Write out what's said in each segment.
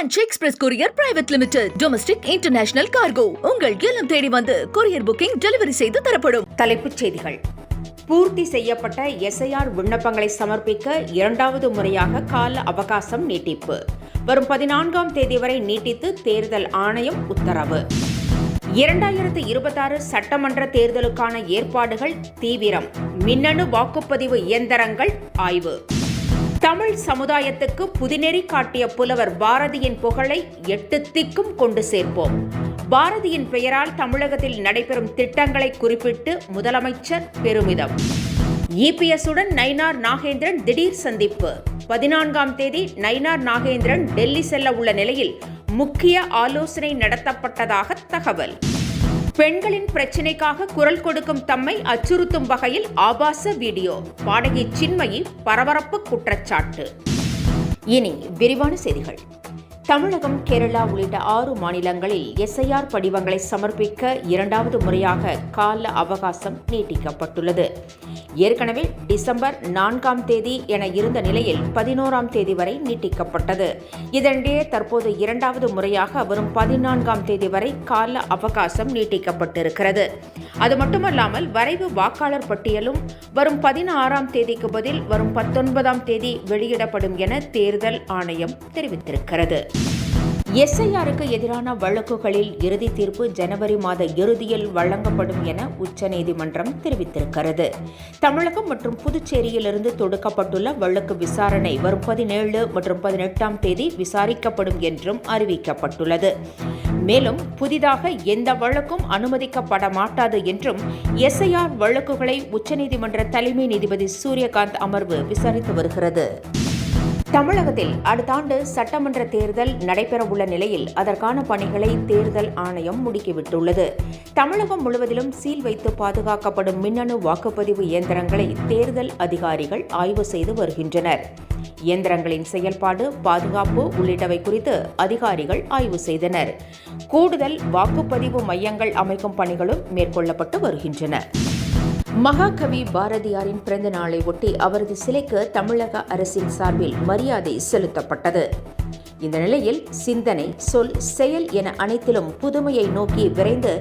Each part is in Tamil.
Branch express courier private limited. Domestic international cargo. உங்கள் இல்லம் தேடி வந்து கொரியர் புக்கிங் டெலிவரி செய்து தரப்படும். தலைப்புச் செய்திகள். பூர்த்தி செய்யப்பட்ட SIR விண்ணப்பங்களை சமர்ப்பிக்க இரண்டாவது முறையாக கால அவகாசம் நீட்டிப்பு. வரும் 14ஆம் தேதி வரை நீட்டித்து தேர்தல் ஆணையம் உத்தரவு. 2026 சட்டமன்ற தேர்தலுக்கான ஏற்பாடுகள் தீவிரம். மின்னணு வாக்குப்பதிவு இயந்திரங்கள் ஆய்வு. தமிழ் சமுதாயத்துக்கு புதிநெறி காட்டிய புலவர் பாரதியின் புகழை 8 திக்கும் கொண்டு சேர்ப்போம். பாரதியின் பெயரால் தமிழகத்தில் நடைபெறும் திட்டங்களை குறிப்பிட்டு முதலமைச்சர் பெருமிதம். EPS உடன் நயினார் நாகேந்திரன் திடீர் சந்திப்பு. 14ஆம் தேதி நயினார் நாகேந்திரன் டெல்லி செல்ல உள்ள நிலையில் முக்கிய ஆலோசனை நடத்தப்பட்டதாக தகவல். பெண்களின் பிரச்சினைக்காக குரல் கொடுக்கும் தம்மை அச்சுறுத்தும் வகையில் ஆபாச வீடியோ. பாடகி சின்மயி பரபரப்பு குற்றச்சாட்டு. இனி விரிவான செய்திகள். தமிழகம், கேரளா உள்ளிட்ட 6 மாநிலங்களில் SIR படிவங்களை சமர்ப்பிக்க இரண்டாவது முறையாக கால அவகாசம் நீட்டிக்கப்பட்டுள்ளது. ஏற்கனவே டிசம்பர் 4ஆம் தேதி என இருந்த நிலையில் 11ஆம் தேதி வரை நீட்டிக்கப்பட்டது. இதனிடையே தற்போது இரண்டாவது முறையாக வரும் 14ஆம் தேதி வரை கால அவகாசம் நீட்டிக்கப்பட்டிருக்கிறது. அது மட்டுமல்லாமல் வரைவு வாக்காளர் பட்டியலும் வரும் 16ஆம் தேதிக்கு பதில் வரும் 19ஆம் தேதி வெளியிடப்படும் என தேர்தல் ஆணையம் தெரிவித்திருக்கிறது. SIRக்கு எதிரான வழக்குகளில் இறுதி தீர்ப்பு ஜனவரி மாத இறுதியில் வழங்கப்படும் என உச்சநீதிமன்றம் தெரிவித்திருக்கிறது. தமிழகம் மற்றும் புதுச்சேரியிலிருந்து தொடுக்கப்பட்டுள்ள வழக்கு விசாரணை வரும் 17 மற்றும் 18ஆம் தேதி விசாரிக்கப்படும் என்றும் அறிவிக்கப்பட்டுள்ளது. மேலும் புதிதாக எந்த வழக்கும் அனுமதிக்கப்பட மாட்டாது என்றும் SIR வழக்குகளை உச்சநீதிமன்ற தலைமை நீதிபதி சூரியகாந்த் அமர்வு விசாரித்து வருகிறது. தமிழகத்தில் அடுத்த ஆண்டு சட்டமன்ற தேர்தல் நடைபெறவுள்ள நிலையில் அதற்கான பணிகளை தேர்தல் ஆணையம் முடுக்கிவிட்டுள்ளது. தமிழகம் முழுவதிலும் சீல் வைத்து பாதுகாக்கப்படும் மின்னணு வாக்குப்பதிவு இயந்திரங்களை தேர்தல் அதிகாரிகள் ஆய்வு செய்து வருகின்றனர். இயந்திரங்களின் செயல்பாடு, பாதுகாப்பு உள்ளிட்டவை குறித்து அதிகாரிகள் ஆய்வு செய்தனர். கூடுதல் வாக்குப்பதிவு மையங்கள் அமைக்கும் பணிகளும் மேற்கொள்ளப்பட்டு வருகின்றன. மகாகவி பாரதியாரின் பிறந்த நாளை ஒட்டி அவரது சிலைக்கு தமிழக அரசின் சார்பில் மரியாதை செலுத்தப்பட்டது. இந்த நிலையில் சிந்தனை, சொல், செயல் என அனைத்திலும் புதுமையை நோக்கி விரைந்து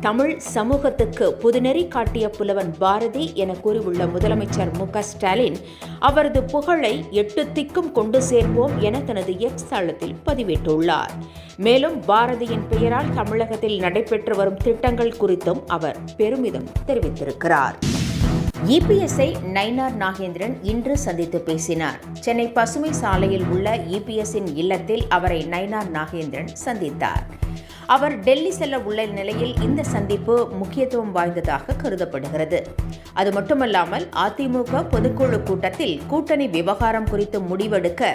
தமிழ் சமூகத்துக்கு புதுநெறி காட்டிய புலவன் பாரதி என கூறியுள்ள முதலமைச்சர் MK-ஸ்டாலின் அவரது புகழை 8 திக்கும் கொண்டு சேர்ப்போம் என தனது X தளத்தில் பதிவிட்டுள்ளார். மேலும் பாரதியின் பெயரால் தமிழகத்தில் நடைபெற்று வரும் திட்டங்கள் குறித்தும் அவர் பெருமிதம் தெரிவித்திருக்கிறார். EPSஐ நயினார் நாகேந்திரன் இன்று சந்தித்து பேசினார். சென்னை பசுமை சாலையில் உள்ள EPSின் இல்லத்தில் அவரை நயினார் நாகேந்திரன் சந்தித்தார். அவர் டெல்லி செல்ல உள்ள நிலையில் இந்த சந்திப்பு முக்கியத்துவம் வாய்ந்ததாக கருதப்படுகிறது. அது மட்டுமல்லாமல் அதிமுக பொதுக்குழு கூட்டத்தில் கூட்டணி விவகாரம் குறித்து முடிவெடுக்க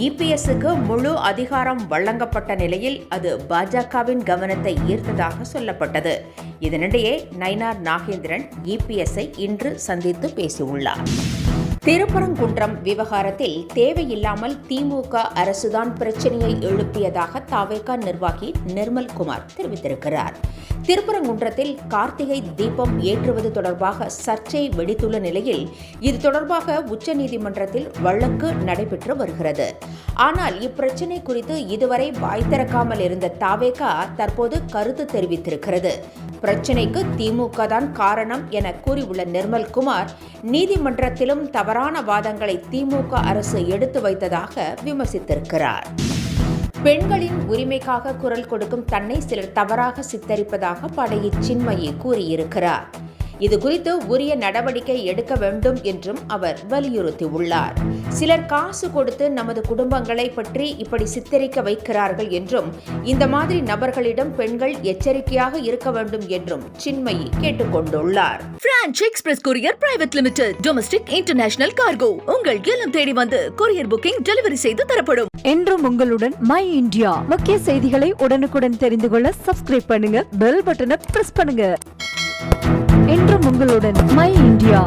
EPSக்கு முழு அதிகாரம் வழங்கப்பட்ட நிலையில் அது பாஜகவின் கவனத்தை ஈர்த்ததாக சொல்லப்பட்டது. இதனிடையே நயினார் நாகேந்திரன் EPSஐ இன்று சந்தித்து பேசியுள்ளார். திருப்பரங்குன்றம் விவகாரத்தில் தேவையில்லாமல் திமுக அரசுதான் பிரச்சனையை எழுப்பியதாக தவேக நிர்வாகி நிர்மல்குமார் தெரிவித்திருக்கிறார். திருப்பரங்குன்றத்தில் கார்த்திகை தீபம் ஏற்றுவது தொடர்பாக சர்ச்சை வெடித்துள்ள நிலையில் இது தொடர்பாக உச்சநீதிமன்றத்தில் வழக்கு நடைபெற்று வருகிறது. ஆனால் இப்பிரச்சினை குறித்து இதுவரை வாய் திறக்காமல் இருந்த தவேக தற்போது கருத்து தெரிவித்திருக்கிறது. பிரச்சினைக்கு திமுக தான் காரணம் என கூறியுள்ள நிர்மல்குமார் நீதிமன்றத்திலும் தவறான வாதங்களை திமுக அரசு எடுத்து வைத்ததாக விமர்சித்திருக்கிறார். பெண்களின் உரிமைக்காக குரல் கொடுக்கும் தன்னை சிலர் தவறாக சித்தரிப்பதாக பாடகி சின்மயி கூறியிருக்கிறார். இது குறித்து உரிய நடவடிக்கை எடுக்க வேண்டும் என்றும் அவர் வலியுறுத்தியுள்ளார். சிலர் காசு கொடுத்து நமது குடும்பங்களை பற்றி இப்படி சித்தரிக்க வைக்கிறார்கள் என்றும் இந்த மாதிரி நபர்களிடம் பெண்கள் எச்சரிக்கையாக இருக்க வேண்டும் என்றும் சின்மயி கேட்டுக்கொண்டுள்ளார். Branch express courier private limited. Domestic international cargo. உங்கள் இல்லம் தேடி வந்து கொரியர் புக்கிங் டெலிவரி செய்து தரப்படும். என்றும் உங்களுடன் மை இந்தியா. முக்கிய செய்திகளை உடனுக்குடன் தெரிந்து கொள்ள சப்ஸ்கிரைப் பண்ணுங்க, பெல் பட்டனை பிரஸ் பண்ணுங்க. என்றும் உங்களுடன் மை இந்தியா.